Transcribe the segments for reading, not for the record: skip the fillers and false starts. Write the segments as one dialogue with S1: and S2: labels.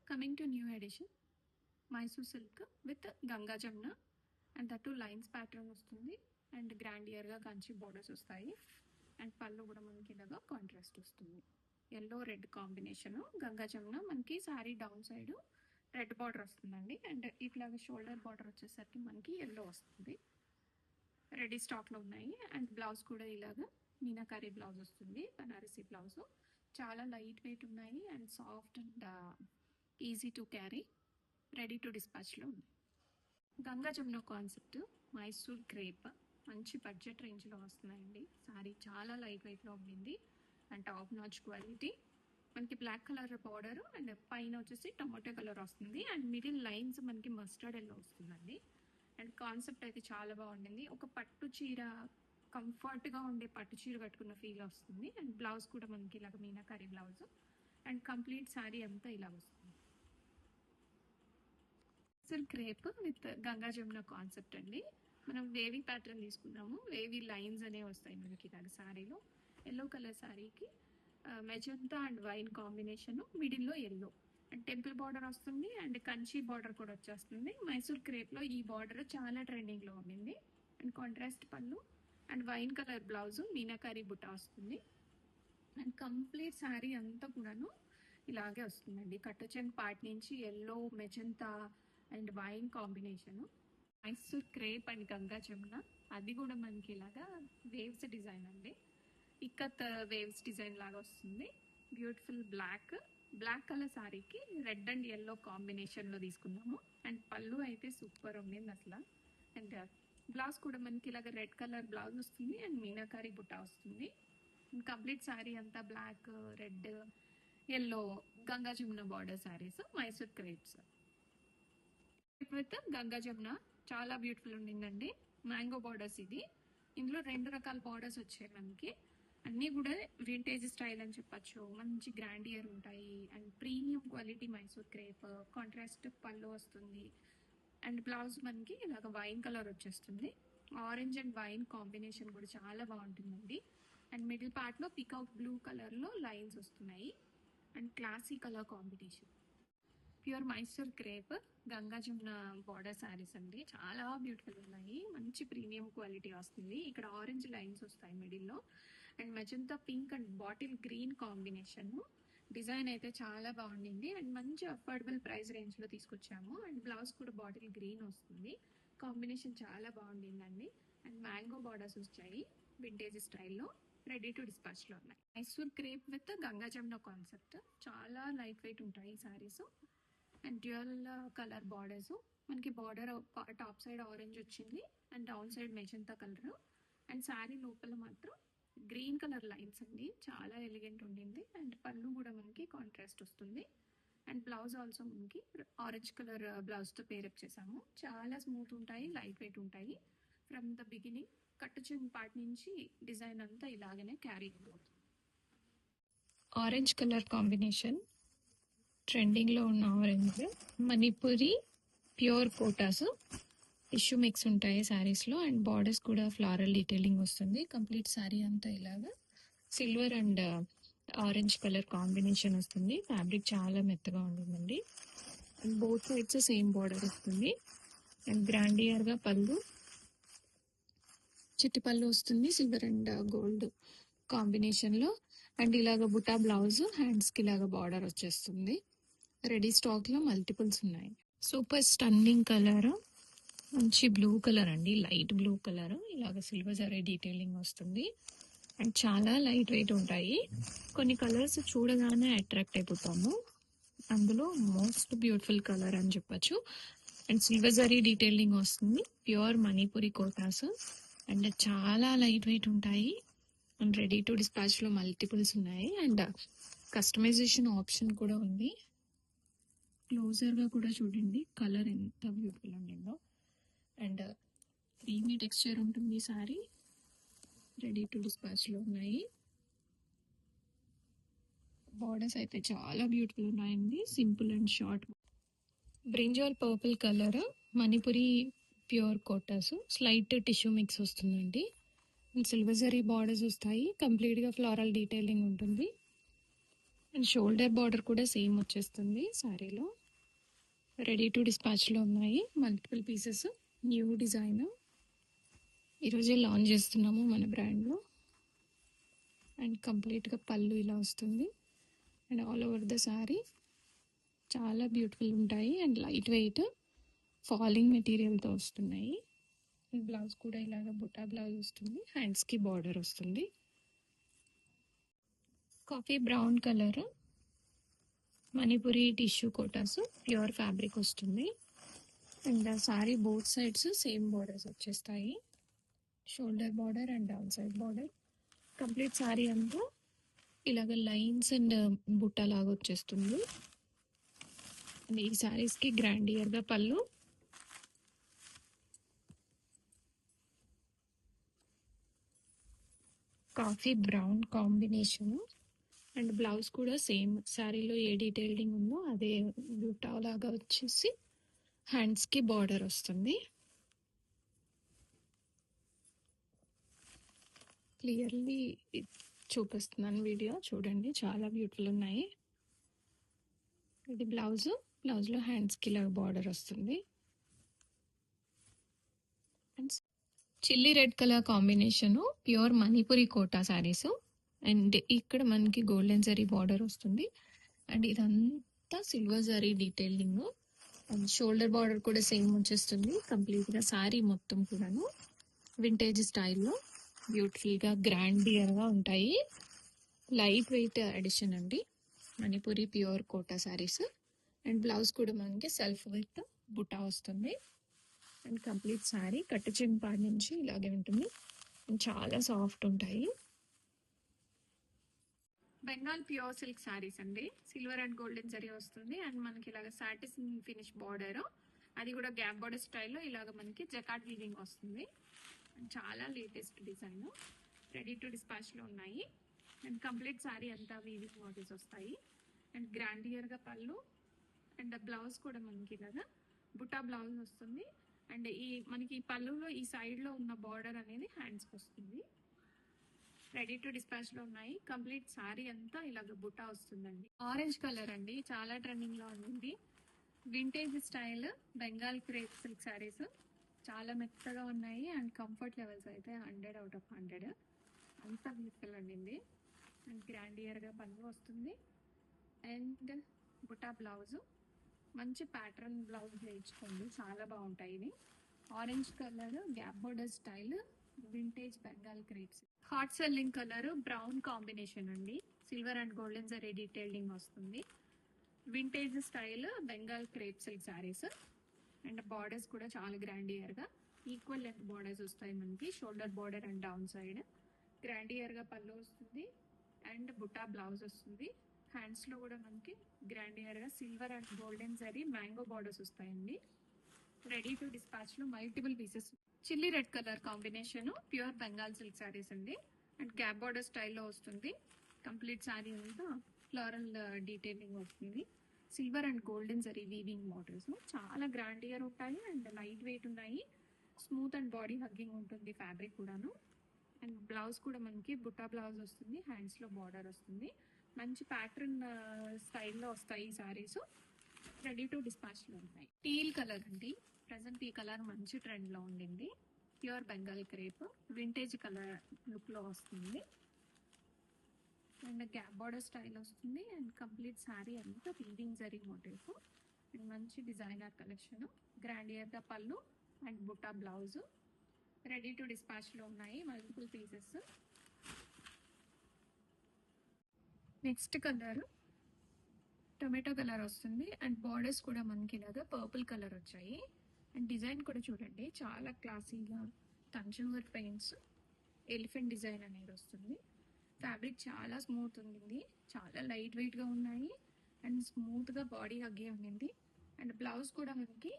S1: Coming to new edition, Mysore silk with Ganga Jamna and that too lines pattern వస్తుంది and గ్రాండియర్గా Kanchi borders వస్తాయి and పళ్ళు కూడా మనకి ఇలాగా కాంట్రాస్ట్ వస్తుంది. Yellow red combination Ganga Jamuna మనకి sari down side red border వస్తుందండి అండ్ ఇట్లాగా షోల్డర్ బార్డర్ వచ్చేసరికి మనకి ఎల్లో వస్తుంది. రెడీ స్టాక్లో ఉన్నాయి అండ్ బ్లౌజ్ కూడా ఇలాగా మీనాకారీ బ్లౌజ్ వస్తుంది. బనారసీ బ్లౌజ్ చాలా లైట్ వెయిట్ ఉన్నాయి and soft and easy to carry, ready to డిస్పాచ్లో ఉంది. గంగా జమున కాన్సెప్ట్ మైసూర్ క్రేప్ మంచి బడ్జెట్ రేంజ్లో వస్తున్నాయండి. సారీ చాలా లైట్ వెయిట్లో ఉండింది అండ్ టాప్ నాచ్ క్వాలిటీ. మనకి బ్లాక్ కలర్ బార్డర్ అండ్ పైన వచ్చేసి టమాటో కలర్ వస్తుంది అండ్ మిడిల్ లైన్స్ మనకి మస్టర్డ్ ఎల్లో వస్తుందండి. అండ్ కాన్సెప్ట్ అయితే చాలా బాగుండింది. ఒక పట్టు చీర, కంఫర్ట్గా ఉండే పట్టు చీర కట్టుకున్న ఫీల్ వస్తుంది అండ్ బ్లౌజ్ కూడా మనకి ఇలాగ meenakari blouse and complete sari అంతా ఇలా వస్తుంది. Silk crepe with Ganga Jamuna concept అండి. మనం వేవీ ప్యాటర్న్ తీసుకున్నాము, వేవీ లైన్స్ అనేవి వస్తాయి మనకి ఇలాగ శారీలో. ఎల్లో కలర్ శారీకి మెజంతా అండ్ వైన్ కాంబినేషన్, మిడిల్లో ఎల్లో అండ్ టెంపుల్ బార్డర్ వస్తుంది అండ్ కంచి బార్డర్ కూడా వచ్చేస్తుంది. మైసూర్ క్రేప్లో ఈ బార్డర్ చాలా ట్రెండింగ్లో ఉండింది అండ్ కాంట్రాస్ట్ పళ్ళు and wine colour blouse meenakari బుట్ట వస్తుంది అండ్ కంప్లీట్ శారీ అంతా కూడాను ఇలాగే వస్తుందండి. కట్టచెంగ్ పార్ట్ నుంచి yellow, magenta and wine combination. Mysore crepe and Ganga Jamuna అది కూడా మనకి ఇలాగా వేవ్స్ డిజైన్ అండి. ఇక్కత్ వేవ్స్ డిజైన్ లాగా వస్తుంది. బ్యూటిఫుల్ బ్లాక్ కలర్ శారీకి రెడ్ అండ్ ఎల్లో కాంబినేషన్లో తీసుకున్నాము అండ్ పళ్ళు అయితే సూపర్ ఉండింది అసలు. అండ్ బ్లౌజ్ కూడా మనకి ఇలాగ రెడ్ కలర్ బ్లౌజ్ వస్తుంది అండ్ మీనాకారీ బుట్ట వస్తుంది. కంప్లీట్ శారీ అంతా black, red, yellow Ganga Jamuna border saris Mysore crepes with Ganga Jamuna చాలా బ్యూటిఫుల్ ఉండిందండి. మ్యాంగో బార్డర్స్ ఇది. ఇందులో 2 రకాల బార్డర్స్ వచ్చాయి మనకి. అన్నీ కూడా వింటేజ్ స్టైల్ అని చెప్పచ్చు. మంచి గ్రాండియర్ ఉంటాయి and premium quality Mysore crepe. Contrast పళ్ళు వస్తుంది అండ్ బ్లౌజ్ మనకి ఇలాగ వైన్ కలర్ వచ్చేస్తుంది. ఆరెంజ్ అండ్ వైన్ కాంబినేషన్ కూడా చాలా బాగుంటుందండి. అండ్ మిడిల్ పార్ట్లో పికాక్ బ్లూ కలర్లో లైన్స్ వస్తున్నాయి and classy colour combination. Pure Mysore crepe Ganga Jamuna border saris అండి. చాలా బ్యూటిఫుల్ ఉన్నాయి. మంచి ప్రీమియం క్వాలిటీ వస్తుంది. ఇక్కడ ఆరెంజ్ లైన్స్ వస్తాయి మిడిల్లో and magenta pink and bottle green combination. Design అయితే చాలా బాగుండింది అండ్ మంచి అఫోర్డబుల్ ప్రైస్ రేంజ్లో తీసుకొచ్చాము అండ్ బ్లౌజ్ కూడా బాటిల్ గ్రీన్ వస్తుంది. కాంబినేషన్ చాలా బాగుండిందండి అండ్ మ్యాంగో బార్డర్స్ వచ్చాయి వింటేజ్ స్టైల్లో, రెడీ టు డిస్పాచ్లో ఉన్నాయి. Mysore crepe with Ganga Jamuna concept. చాలా లైట్ వెయిట్ ఉంటాయి ఈ saris and dual colour borders. మనకి బార్డర్ టాప్ సైడ్ ఆరెంజ్ వచ్చింది and down side magenta colour and sari లోపల మాత్రం గ్రీన్ కలర్ లైన్స్ అండి. చాలా ఎలిగెంట్ ఉండింది అండ్ పళ్ళు కూడా మనకి కాంట్రాస్ట్ వస్తుంది అండ్ బ్లౌజ్ ఆల్సో మనకి ఆరెంజ్ కలర్ బ్లౌజ్తో పేరప్ చేసాము. చాలా స్మూత్ ఉంటాయి, లైట్ వెయిట్ ఉంటాయి. ఫ్రమ్ ద బిగినింగ్ కట్టుచెంగు పార్ట్ నుంచి డిజైన్ అంతా ఇలాగనే క్యారీ అవుతుంది. ఆరెంజ్ కలర్ కాంబినేషన్, ట్రెండింగ్లో ఉన్న orange. Manipuri pure Kotas tissue mix ఉంటాయి శారీస్లో అండ్ బార్డర్స్ కూడా ఫ్లారల్ డీటెయిలింగ్ వస్తుంది. కంప్లీట్ శారీ అంతా ఇలాగా silver and orange colour combination వస్తుంది. ఫ్యాబ్రిక్ చాలా మెత్తగా ఉంటుందండి and both sides same border వస్తుంది అండ్ గ్రాండియర్గా పళ్ళు, చిట్టి పళ్ళు వస్తుంది సిల్వర్ అండ్ గోల్డ్ కాంబినేషన్లో అండ్ ఇలాగ బుటా బ్లౌజ్, హ్యాండ్స్కి ఇలాగ బార్డర్ వచ్చేస్తుంది. రెడీ స్టాక్లో మల్టిపుల్స్ ఉన్నాయి. సూపర్ స్టన్నింగ్ కలర్, మంచి బ్లూ కలర్ అండి, లైట్ బ్లూ కలర్. ఇలాగ సిల్వర్ జరీ డీటెయిలింగ్ వస్తుంది అండ్ చాలా లైట్ వెయిట్ ఉంటాయి. కొన్ని కలర్స్ చూడగానే అట్రాక్ట్ అయిపోతాము. అందులో మోస్ట్ బ్యూటిఫుల్ కలర్ అని చెప్పచ్చు అండ్ సిల్వర్ జరీ డీటెయిలింగ్ వస్తుంది. ప్యూర్ మణిపురి కోటాస్ అండ్ చాలా లైట్ వెయిట్ ఉంటాయి అండ్ రెడీ టు డిస్పాచ్లో మల్టిపుల్స్ ఉన్నాయి అండ్ కస్టమైజేషన్ ఆప్షన్ కూడా ఉంది. క్లోజర్గా కూడా చూడండి కలర్ ఎంత బ్యూటిఫుల్ ఉండిందో అండ్ క్రీమీ టెక్స్చర్ ఉంటుంది సారీ. రెడీ టు డిస్పాచ్లో ఉన్నాయి. బార్డర్స్ అయితే చాలా బ్యూటిఫుల్ ఉన్నాయండి, simple and short. Brinjal purple colour, Manipuri pure Kotas, slight tissue mix వస్తుందండి. సిల్వర్ జరీ బార్డర్స్ వస్తాయి. కంప్లీట్గా ఫ్లోరల్ డీటెయిలింగ్ ఉంటుంది అండ్ షోల్డర్ బార్డర్ కూడా సేమ్ వచ్చేస్తుంది శారీలో. రెడీ టు డిస్పాచ్లో ఉన్నాయి మల్టిపుల్ పీసెస్. న్యూ డిజైన్ ఈరోజే లాంచ్ చేస్తున్నాము మన బ్రాండ్లో. అండ్ కంప్లీట్గా పళ్ళు ఇలా వస్తుంది. And all over the sari చాలా బ్యూటిఫుల్ ఉంటాయి. అండ్ లైట్ వెయిట్ ఫాలింగ్ మెటీరియల్తో వస్తున్నాయి. అండ్ బ్లౌజ్ కూడా ఇలాగ బుటా బ్లౌజ్ వస్తుంది. హ్యాండ్స్కి బార్డర్ వస్తుంది. Coffee brown colour Manipuri tissue Kotas pure fabric వస్తుంది. And sari both sides same borders వచ్చేస్తాయి. Shoulder border and down side border. Complete sari అంతా ఇలాగ లైన్స్ అండ్ బుట్ట లాగా వచ్చేస్తుంది. అండ్ ఈ సారీస్కి గ్రాండ్ ఇయర్గా పళ్ళు. Coffee brown combination. And blouse కూడా సేమ్ శారీలో ఏ డీటెయిలింగ్ ఉందో అదే బుటా లాగా వచ్చేసి హ్యాండ్స్కి బార్డర్ వస్తుంది. క్లియర్లీ చూపిస్తున్నాను వీడియో చూడండి, చాలా బ్యూటిఫుల్ ఉన్నాయి. ఇది బ్లౌజ్లో హ్యాండ్స్కి ఇలా బార్డర్ వస్తుంది. Chilli red colour combination pure Manipuri Kota saris. And ఇక్కడ మనకి గోల్డెన్ జరీ బార్డర్ వస్తుంది. అండ్ ఇదంతా silver zari detailing. And shoulder border కూడా సేమ్ వచ్చేస్తుంది. కంప్లీట్గా శారీ మొత్తం కూడాను వింటేజ్ స్టైల్లో బ్యూటిఫుల్గా గ్రాండియర్గా ఉంటాయి. లైట్ వెయిట్ ఎడిషన్ అండి Manipuri pure Kota saris. And blouse కూడా మనకి సెల్ఫ్ విత్ బుటా వస్తుంది. అండ్ కంప్లీట్ శారీ కట్టు చెంపాడి నుంచి ఇలాగే ఉంటుంది. చాలా సాఫ్ట్ ఉంటాయి. బెంగాల్ ప్యూర్ సిల్క్ శారీస్ అండి. సిల్వర్ అండ్ గోల్డెన్ జరీ వస్తుంది. అండ్ మనకి ఇలాగ సాటిన్ ఫినిష్ బార్డర్, అది కూడా గ్యాప్ బార్డర్ స్టైల్లో ఇలాగ మనకి జకాట్ వీవింగ్ వస్తుంది. అండ్ చాలా లేటెస్ట్ డిజైన్. రెడీ టు డిస్పాచ్లో ఉన్నాయి. అండ్ కంప్లీట్ శారీ అంతా వీవింగ్ మోటివ్స్ వస్తాయి. అండ్ గ్రాండియర్గా పళ్ళు. అండ్ బ్లౌజ్ కూడా మనకి ఇలాగా బుటా బ్లౌజ్ వస్తుంది. అండ్ మనకి పళ్ళులో ఈ సైడ్లో ఉన్న బార్డర్ అనేది హ్యాండ్స్కి వస్తుంది. రెడీ టు డిస్పాచ్లో ఉన్నాయి. కంప్లీట్ శారీ అంతా ఇలాగ బుటా వస్తుందండి. ఆరెంజ్ కలర్ అండి, చాలా ట్రెండింగ్లో ఉంది. Vintage style Bengal crepe silk saris చాలా మెత్తగా ఉన్నాయి. అండ్ కంఫర్ట్ లెవెల్స్ అయితే 100/100. అంత బ్యూటిఫుల్ అండి. అండ్ గ్రాండియర్గా పళ్ళు వస్తుంది. అండ్ బుటా బ్లౌజ్ మంచి ప్యాటర్న్ బ్లౌజ్ వేయించుకోండి, చాలా బాగుంటాయి ఇవి. Orange colour gap border style vintage Bengal crepes. Hot selling colour brown combination అండి. Silver and golden zari detailing వస్తుంది. Vintage style Bengal crepe silk saris. And borders కూడా చాలా గ్రాండియర్గా ఈక్వల్ లెంత్ బార్డర్స్ వస్తాయి మనకి. Shoulder border and down side గ్రాండియర్గా పళ్ళు వస్తుంది. అండ్ బుటా బ్లౌజ్ వస్తుంది. హ్యాండ్స్లో కూడా మనకి గ్రాండియర్గా silver and golden zari mango borders వస్తాయండి. రెడీ టు డిస్పాచ్లో multiple pieces. Chilli red colour combination pure Bengal silk saris అండి. అండ్ గ్యాప్ బార్డర్ స్టైల్లో వస్తుంది. కంప్లీట్ శారీ అంతా ఫ్లోరల్ డీటెయిలింగ్ వస్తుంది. Silver and golden zari weaving models చాలా గ్రాండియర్ ఉంటాయి. అండ్ లైట్ వెయిట్ ఉన్నాయి. స్మూత్ అండ్ బాడీ హగ్గింగ్ ఉంటుంది ఫ్యాబ్రిక్ కూడాను. అండ్ బ్లౌజ్ కూడా మనకి బుటా బ్లౌజ్ వస్తుంది. హ్యాండ్స్లో బార్డర్ వస్తుంది. మంచి ప్యాటర్న్ స్టైల్లో వస్తాయి ఈ శారీస్. రెడీ టు డిస్పాచ్లో ఉంటాయి. టీల్ కలర్ అండి. ప్రజెంట్ ఈ కలర్ మంచి ట్రెండ్లో ఉండింది. Pure Bengal crepe vintage colour లుక్లో వస్తుంది. అండ్ గ్యాప్ బార్డర్ స్టైల్ వస్తుంది. అండ్ కంప్లీట్ శారీ అంతా వీవింగ్ జరీ మోటివ్. అండ్ మంచి డిజైనర్ కలెక్షన్. గ్రాండియర్గా పళ్ళు and buta blouse. Ready to డిస్పాచ్లో ఉన్నాయి multiple pieces. Next colour tomato colour వస్తుంది. అండ్ బార్డర్స్ కూడా మనకి ఇలాగా పర్పుల్ కలర్ వచ్చాయి. అండ్ డిజైన్ కూడా చూడండి, చాలా క్లాసీగా తంజావూర్ పెయింట్స్ ఎలిఫెంట్ డిజైన్ అనేది వస్తుంది. ఫ్యాబ్రిక్ చాలా స్మూత్ ఉంది. చాలా లైట్ వెయిట్గా ఉన్నాయి. అండ్ స్మూత్గా బాడీ హగ్గే ఉంది. అండ్ బ్లౌజ్ కూడా మనకి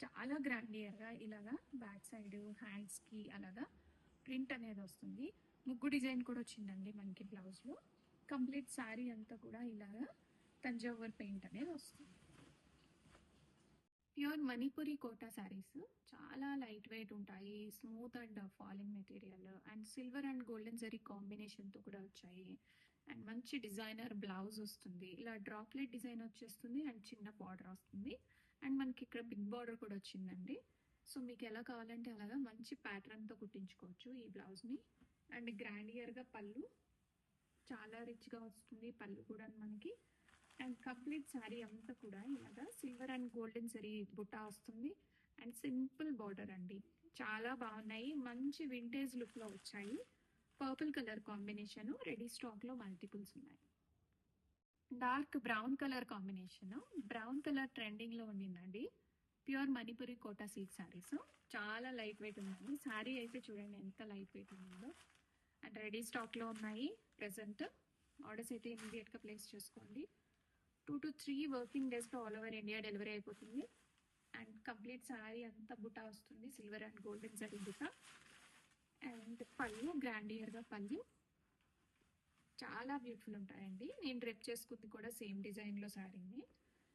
S1: చాలా గ్రాండియర్గా ఇలాగా బ్యాక్ సైడ్ హ్యాండ్స్కి అలాగా ప్రింట్ అనేది వస్తుంది. ముగ్గు డిజైన్ కూడా వచ్చిందండి మనకి బ్లౌజ్లో. కంప్లీట్ శారీ అంతా కూడా ఇలాగా తంజావూర్ పెయింట్ అనేది వస్తుంది. ప్యూర్ మణిపురి కోటా శారీస్ చాలా లైట్ వెయిట్ ఉంటాయి. Smooth and falling material. And silver and golden zari కాంబినేషన్తో కూడా వచ్చాయి. అండ్ మంచి డిజైనర్ బ్లౌజ్ వస్తుంది. ఇలా డ్రాప్లెట్ డిజైన్ వచ్చేస్తుంది అండ్ చిన్న బార్డర్ వస్తుంది. అండ్ మనకి ఇక్కడ బిగ్ బార్డర్ కూడా వచ్చిందండి. సో మీకు ఎలా కావాలంటే అలాగా మంచి ప్యాటర్న్తో కుట్టించుకోవచ్చు ఈ బ్లౌజ్ని. అండ్ గ్రాండియర్గా పళ్ళు, చాలా రిచ్గా వస్తుంది పళ్ళు కూడా మనకి. అండ్ కంప్లీట్ శారీ అంతా కూడా ఇలాగా silver and golden zari Butta వస్తుంది. అండ్ సింపుల్ బార్డర్ అండి, చాలా బాగున్నాయి. మంచి వింటేజ్ లుక్లో వచ్చాయి. పర్పుల్ కలర్ కాంబినేషన్, రెడీ స్టాక్లో మల్టిపుల్స్ ఉన్నాయి. Dark brown colour combination, brown colour ట్రెండింగ్లో ఉండిందండి. ప్యూర్ మణిపురి కోటా సిల్క్ శారీస్, చాలా లైట్ వెయిట్ ఉందండి. శారీ అయితే చూడండి ఎంత లైట్ వెయిట్ ఉందో. అండ్ రెడీ స్టాక్లో ఉన్నాయి ప్రెసెంట్. ఆర్డర్స్ అయితే ఇమీడియట్గా ప్లేస్ చేసుకోండి. 2 to 3 వర్కింగ్ డేస్లో ఆల్ ఓవర్ ఇండియా డెలివరీ అయిపోతుంది. అండ్ కంప్లీట్ శారీ అంతా బుటా వస్తుంది, silver and golden zari buta. And పళ్ళు గ్రాండియర్గా పళ్ళు, చాలా బ్యూటిఫుల్ ఉంటాయండి. నేను డ్రెప్ చేసుకుంది కూడా సేమ్ డిజైన్లో శారీని.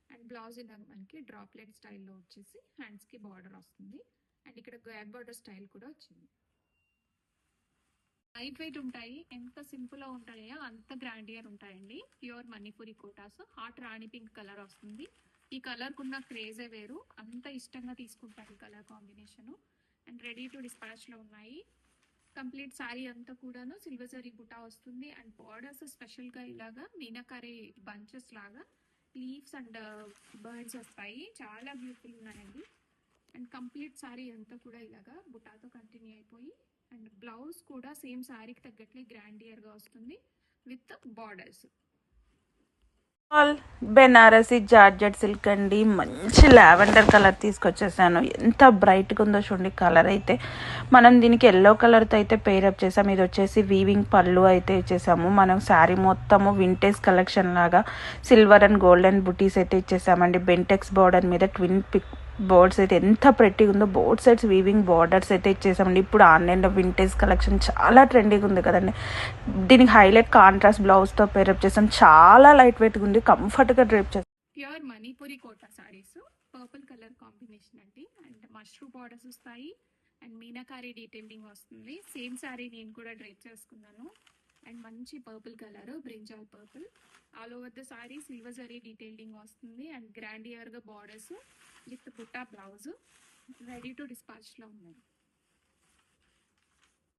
S1: అండ్ బ్లౌజ్ ఇలాగ మనకి డ్రాప్లెట్ స్టైల్లో వచ్చేసి హ్యాండ్స్కి బార్డర్ వస్తుంది. అండ్ ఇక్కడ గ్యాప్ బార్డర్ స్టైల్ కూడా వచ్చింది. లైట్ వెయిట్ ఉంటాయి, ఎంత సింపుల్గా ఉంటాయో అంత గ్రాండియర్ ఉంటాయండి. ప్యూర్ మణిపురి కోటాస్, హాట్ రాణి పింక్ కలర్ వస్తుంది. ఈ కలర్ కున్న క్రేజే వేరు, అంత ఇష్టంగా తీసుకుంటారు ఈ colour combination. And ready to డిస్పాచ్లో ఉన్నాయి. కంప్లీట్ శారీ అంతా కూడాను సిల్వర్ జరీ బుటా వస్తుంది. అండ్ బార్డర్స్ స్పెషల్గా ఇలాగా మీనాకారి బంచెస్ లాగా లీవ్స్ అండ్ బర్డ్స్ వస్తాయి, చాలా బ్యూటిఫుల్ ఉన్నాయండి. అండ్ కంప్లీట్ శారీ అంతా కూడా ఇలాగా బుటాతో కంటిన్యూ అయిపోయి, అండ్ బ్లౌజ్ కూడా సేమ్ శారీకి తగ్గట్లే గ్రాండియర్గా వస్తుంది with borders.
S2: All Banarasi georgette silk అండి. మంచి లావెండర్ కలర్ తీసుకొచ్చేసాను. ఎంత బ్రైట్గా ఉందో చూడండి కలర్ అయితే. మనం దీనికి ఎల్లో కలర్తో అయితే పేరప్ చేసాము. ఇది వచ్చేసి వీవింగ్ పళ్ళు అయితే ఇచ్చేసాము. మనం శారీ మొత్తము వింటేజ్ కలెక్షన్ లాగా సిల్వర్ అండ్ గోల్డెన్ బుటీస్ అయితే ఇచ్చేసామండి. బెంటెక్స్ బార్డర్ మీద ట్విన్ పిక్ బోర్డ్స్ అయితే ఎంత ప్రెట్టిగా ఉందో. బోర్డ్ సైడ్స్ వీవింగ్ బార్డర్స్ అయితే ఇచ్చేసామండి. ఇప్పుడు ఆన్లైన్లో వింటేజ్ కలెక్షన్ చాలా ట్రెండింగ్ ఉంది కదండి. దీనికి హైలైట్ కాంట్రాస్ట్ బ్లౌజ్తో పేరప్ చేసాం. చాలా లైట్ వెయిట్గా ఉంది, కంఫర్ట్గా డ్రైప్ చేస్తాం.
S1: Pure Manipuri Kota saris, purple colour combination అండి. అండ్ మష్రూమ్ బార్డర్స్ వస్తాయి అండ్ మీనాకారి డీటెయిలింగ్ వస్తుంది. సేమ్ శారీ నేను కూడా డ్రైప్ చేసుకున్నాను. అండ్ మంచి purple colour, brinjal purple. All over the sari silver zari detailing వస్తుంది. అండ్ గ్రాండియర్గా borders with butta blouse. Ready to డిస్పాచ్లో ఉన్నాయి.